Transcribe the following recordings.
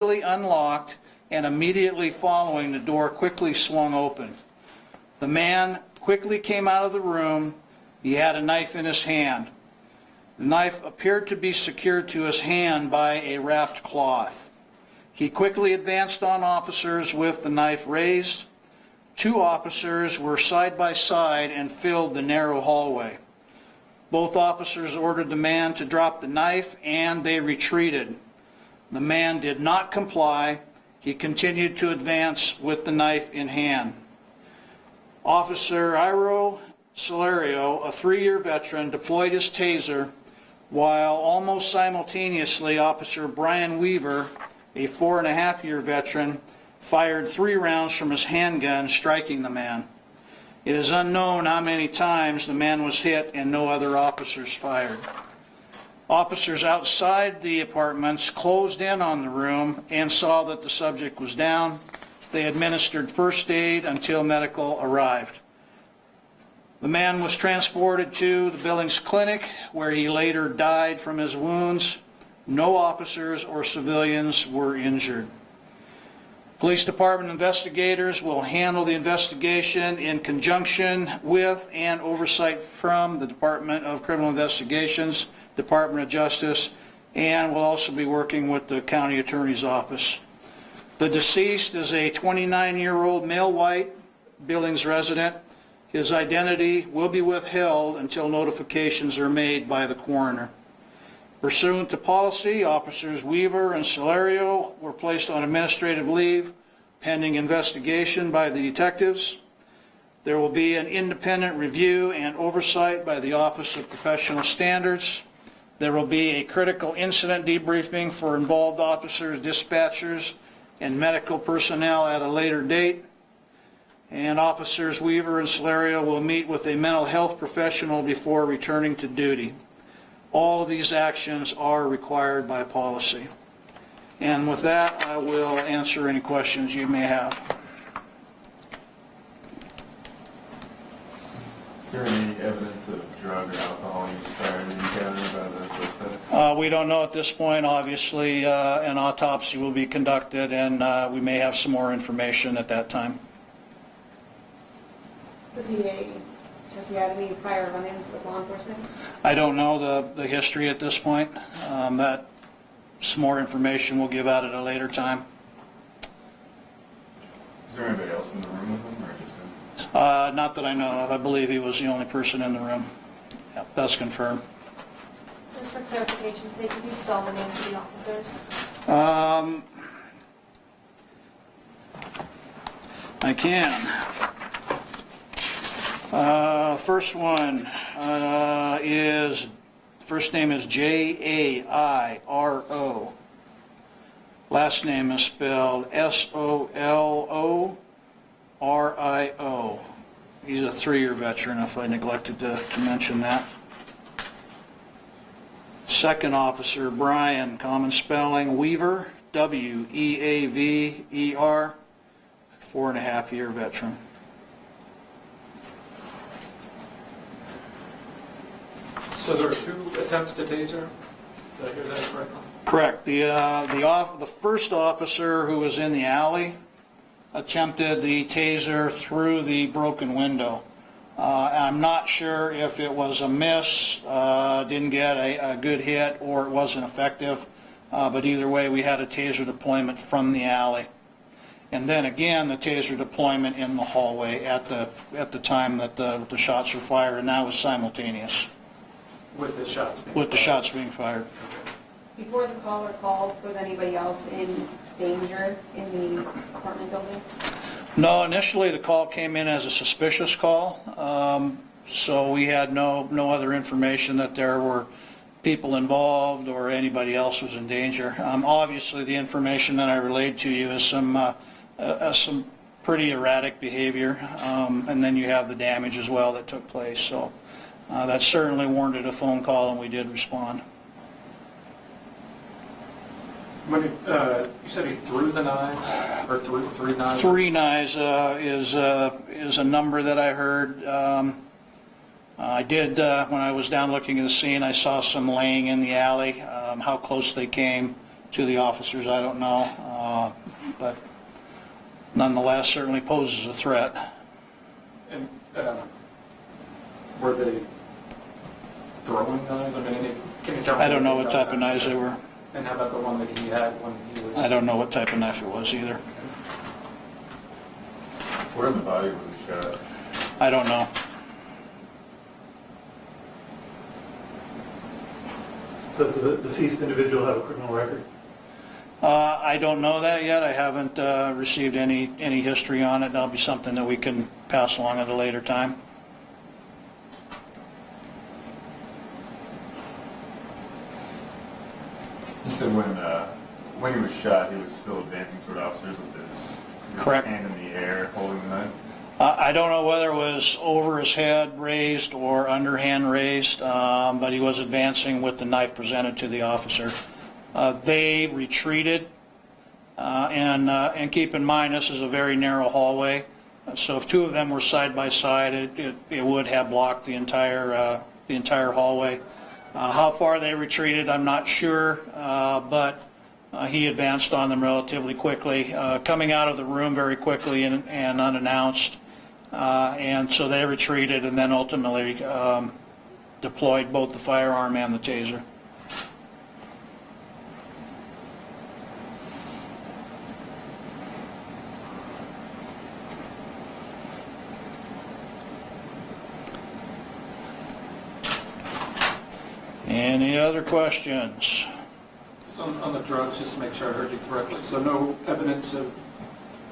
quickly unlocked, and immediately following, the door quickly swung open. The man quickly came out of the room. He had a knife in his hand. The knife appeared to be secured to his hand by a wrapped cloth. He quickly advanced on officers with the knife raised. 2 officers were side by side and filled the narrow hallway. Both officers ordered the man to drop the knife, and they retreated. The man did not comply. He continued to advance with the knife in hand. Officer Iro Solario, a 3-year veteran, deployed his taser, while almost simultaneously Officer Brian Weaver, a 4.5-year veteran, fired 3 rounds from his handgun, striking the man. It is unknown how many times the man was hit, and no other officers fired. Officers outside the apartments closed in on the room and saw that the subject was down. They administered first aid until medical arrived. The man was transported to the Billings Clinic, where he later died from his wounds. No officers or civilians were injured. Police Department investigators will handle the investigation in conjunction with and oversight from the Department of Criminal Investigations, Department of Justice, and will also be working with the County Attorney's Office. The deceased is a 29-year-old male white Billings resident. His identity will be withheld until notifications are made by the coroner. Pursuant to policy, Officers Weaver and Solario were placed on administrative leave pending investigation by the detectives. There will be an independent review and oversight by the Office of Professional Standards. There will be a critical incident debriefing for involved officers, dispatchers, and medical personnel at a later date. And Officers Weaver and Solario will meet with a mental health professional before returning to duty. All of these actions are required by policy. And with that, I will answer any questions you may have. Is there any evidence of drug or alcohol use prior to the encounter by the suspect? We don't know at this point. Obviously, an autopsy will be conducted, and we may have some more information at that time. Has he had any prior run-ins with law enforcement? I don't know the history at this point. That some more information we'll give out at a later time. Is there anybody else in the room with him, or just him? Not that I know of. I believe he was the only person in the room. Yep, that's confirmed. Just for clarification's sake, could you spell the names of the officers? I can. First one first name is Jairo. Last name is spelled Solorio. He's a 3-year veteran, if I neglected to mention that. Second officer, Brian, common spelling, Weaver, Weaver, 4.5-year veteran. So there are 2 attempts to taser? Did I hear that correctly? Correct. The first officer, who was in the alley, attempted the taser through the broken window. I'm not sure if it was a miss, didn't get a good hit, or it wasn't effective. But either way, we had a taser deployment from the alley. And then again, the taser deployment in the hallway at the time that the shots were fired, and that was simultaneous. With the shots being With the shots being fired. Before the caller called, was anybody else in danger in the apartment building? No, initially the call came in as a suspicious call, so we had no other information that there were people involved or anybody else was in danger. Obviously, the information that I relayed to you is some pretty erratic behavior, and then you have the damage as well that took place. So that certainly warranted a phone call, and we did respond. When you said he threw the knives, or threw 3 knives? 3 knives is a number that I heard. I did, when I was down looking at the scene, I saw some laying in the alley. How close they came to the officers, I don't know. but nonetheless certainly poses a threat. And were they throwing knives? I mean, can you tell me? I don't know what type of knives they were. And how about the one that he had when he was? I don't know what type of knife it was either. Where in the body was he shot? I don't know. Does the deceased individual have a criminal record? I don't know that yet. I haven't received any history on it. That'll be something that we can pass along at a later time. You said when he was shot, he was still advancing toward officers with his Correct. hand in the air, holding the knife? I don't know whether it was over his head raised or underhand raised, but he was advancing with the knife presented to the officer. They retreated, and keep in mind this is a very narrow hallway, so if two of them were side by side, it would have blocked the entire hallway. How far they retreated, I'm not sure, but he advanced on them relatively quickly, coming out of the room very quickly and unannounced. And so they retreated and then ultimately deployed both the firearm and the taser. Any other questions? So on the drugs, just to make sure I heard you correctly, so no evidence of,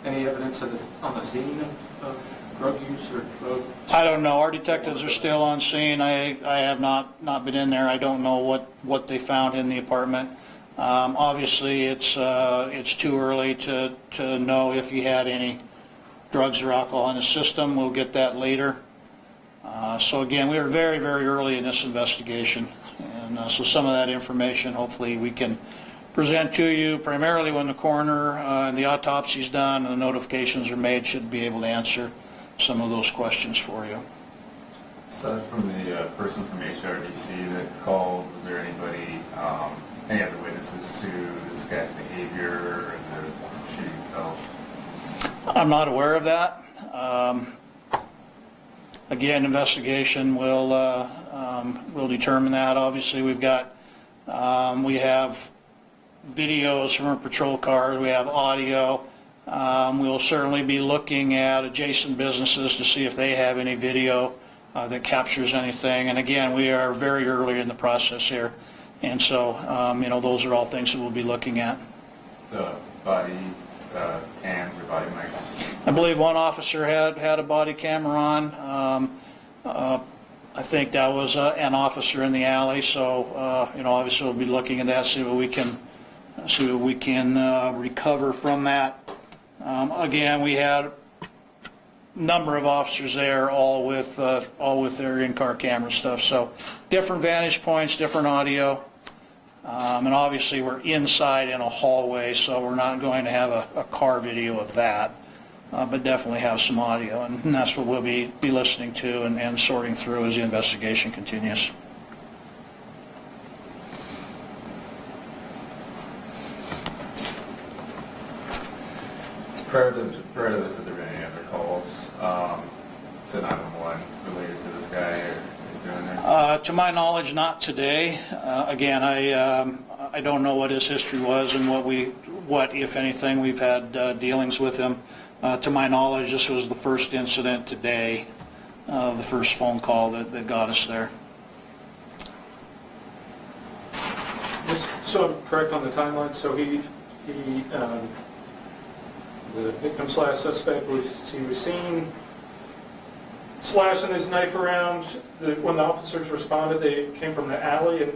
any evidence of this on the scene of drug use or drug? I don't know. Our detectives are still on scene. I have not been in there. I don't know what they found in the apartment. Obviously, it's too early to know if he had any drugs or alcohol in his system. We'll get that later. So again, we are very, very early in this investigation. And so some of that information, hopefully, we can present to you primarily when the coroner and the autopsy is done and the notifications are made, should be able to answer some of those questions for you. Aside from the person from HRDC that called, was there anybody, any other witnesses to this guy's behavior and the shooting itself? I'm not aware of that. Again, investigation will determine that. Obviously, we have videos from our patrol cars. We have audio. We'll certainly be looking at adjacent businesses to see if they have any video that captures anything. And again, we are very early in the process here, and so those are all things that we'll be looking at. The body cams or body mics? I believe one officer had a body camera on. I think that was an officer in the alley. So obviously we'll be looking at that, see what we can recover from that. Again, we had a number of officers there, all with their in-car camera stuff. So different vantage points, different audio. And obviously we're inside in a hallway, so we're not going to have a car video of that, but definitely have some audio, and that's what we'll be listening to and sorting through as the investigation continues. Prior to this, have there been any other calls to 911 related to this guy or doing there? To my knowledge, not today. Again, I don't know what his history was and what, if anything, we've had dealings with him. To my knowledge, this was the first incident today, the first phone call that got us there. So I'm correct on the timeline, so the victim / suspect was seen slashing his knife around. When the officers responded, they came from the alley,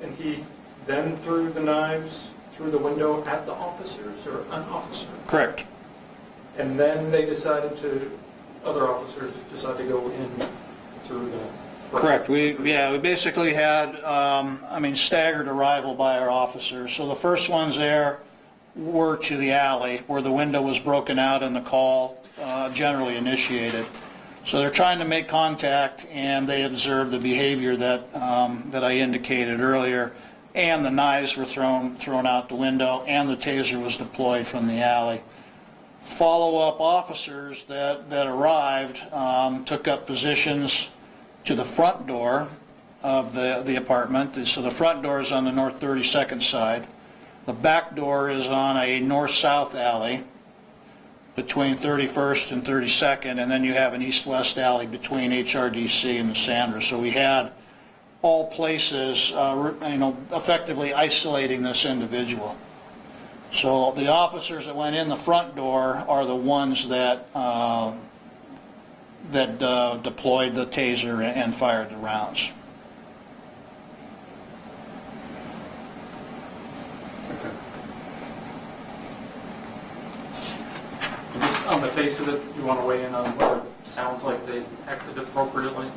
and he then threw the knives through the window at the officers or an officer. Correct. And then other officers decided to go in through the front. Correct. We basically had, staggered arrival by our officers. So the first ones there were to the alley where the window was broken out and the call generally initiated. So they're trying to make contact, and they observed the behavior that I indicated earlier. and the knives were thrown out the window, and the taser was deployed from the alley. Follow-up officers that arrived took up positions to the front door of the apartment. So the front door is on the north 32nd side. The back door is on a north-south alley between 31st and 32nd, and then you have an east-west alley between HRDC and the Sandra. So we had all places, effectively isolating this individual. So the officers that went in the front door are the ones that deployed the taser and fired the rounds. Just on the face of it, you want to weigh in on whether it sounds like they acted appropriately?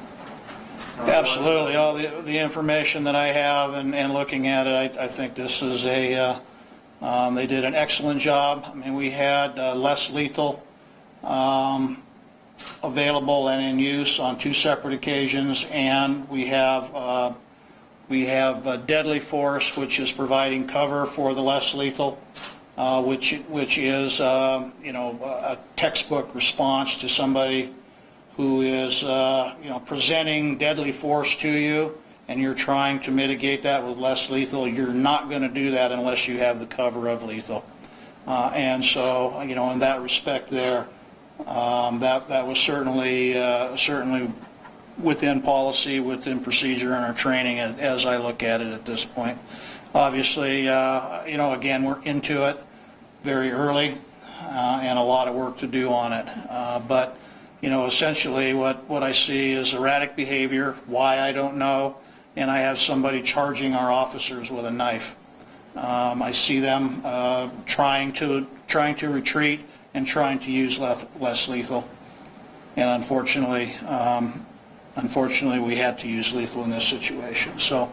Absolutely. All the information that I have and looking at it, I think this is they did an excellent job. I mean, we had less lethal available and in use on 2 separate occasions, and we have deadly force, which is providing cover for the less lethal, which is a textbook response to somebody who is presenting deadly force to you, and you're trying to mitigate that with less lethal. You're not going to do that unless you have the cover of lethal. And so, in that respect there, that was certainly within policy, within procedure in our training as I look at it at this point. Obviously, again, we're into it very early and a lot of work to do on it. But, essentially what I see is erratic behavior, why I don't know, and I have somebody charging our officers with a knife. I see them trying to retreat and trying to use less lethal, and unfortunately we had to use lethal in this situation. So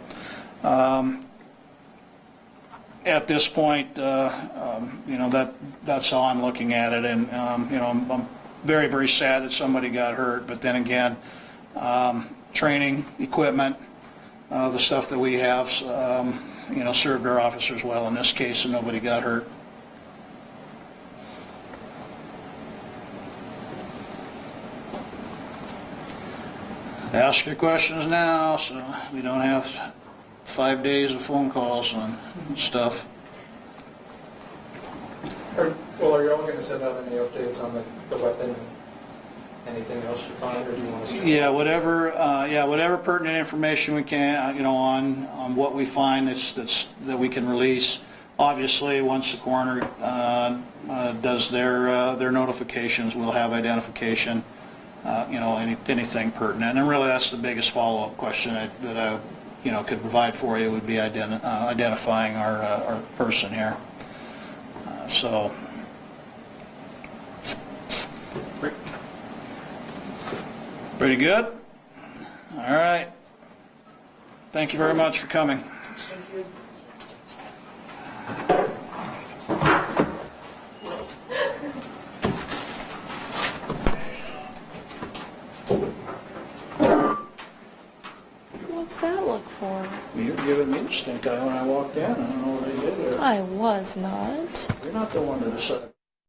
at this point, that's how I'm looking at it, and I'm very, very sad that somebody got hurt. But then again, training, equipment, the stuff that we have, served our officers well in this case, and nobody got hurt. Ask your questions now, so we don't have 5 days of phone calls on stuff. Well, are you all going to send out any updates on the weapon? Anything else you find, or do you want to? Yeah, whatever pertinent information we can, on what we find that we can release. Obviously, once the coroner does their notifications, we'll have identification. Anything pertinent, and really that's the biggest follow-up question that I could provide for you would be identifying our person here. So. Pretty good? All right. Thank you very much for coming. What's that look for? You're giving me the stink eye when I walked in. I don't know what I did there. I was not. You're not the one to decide.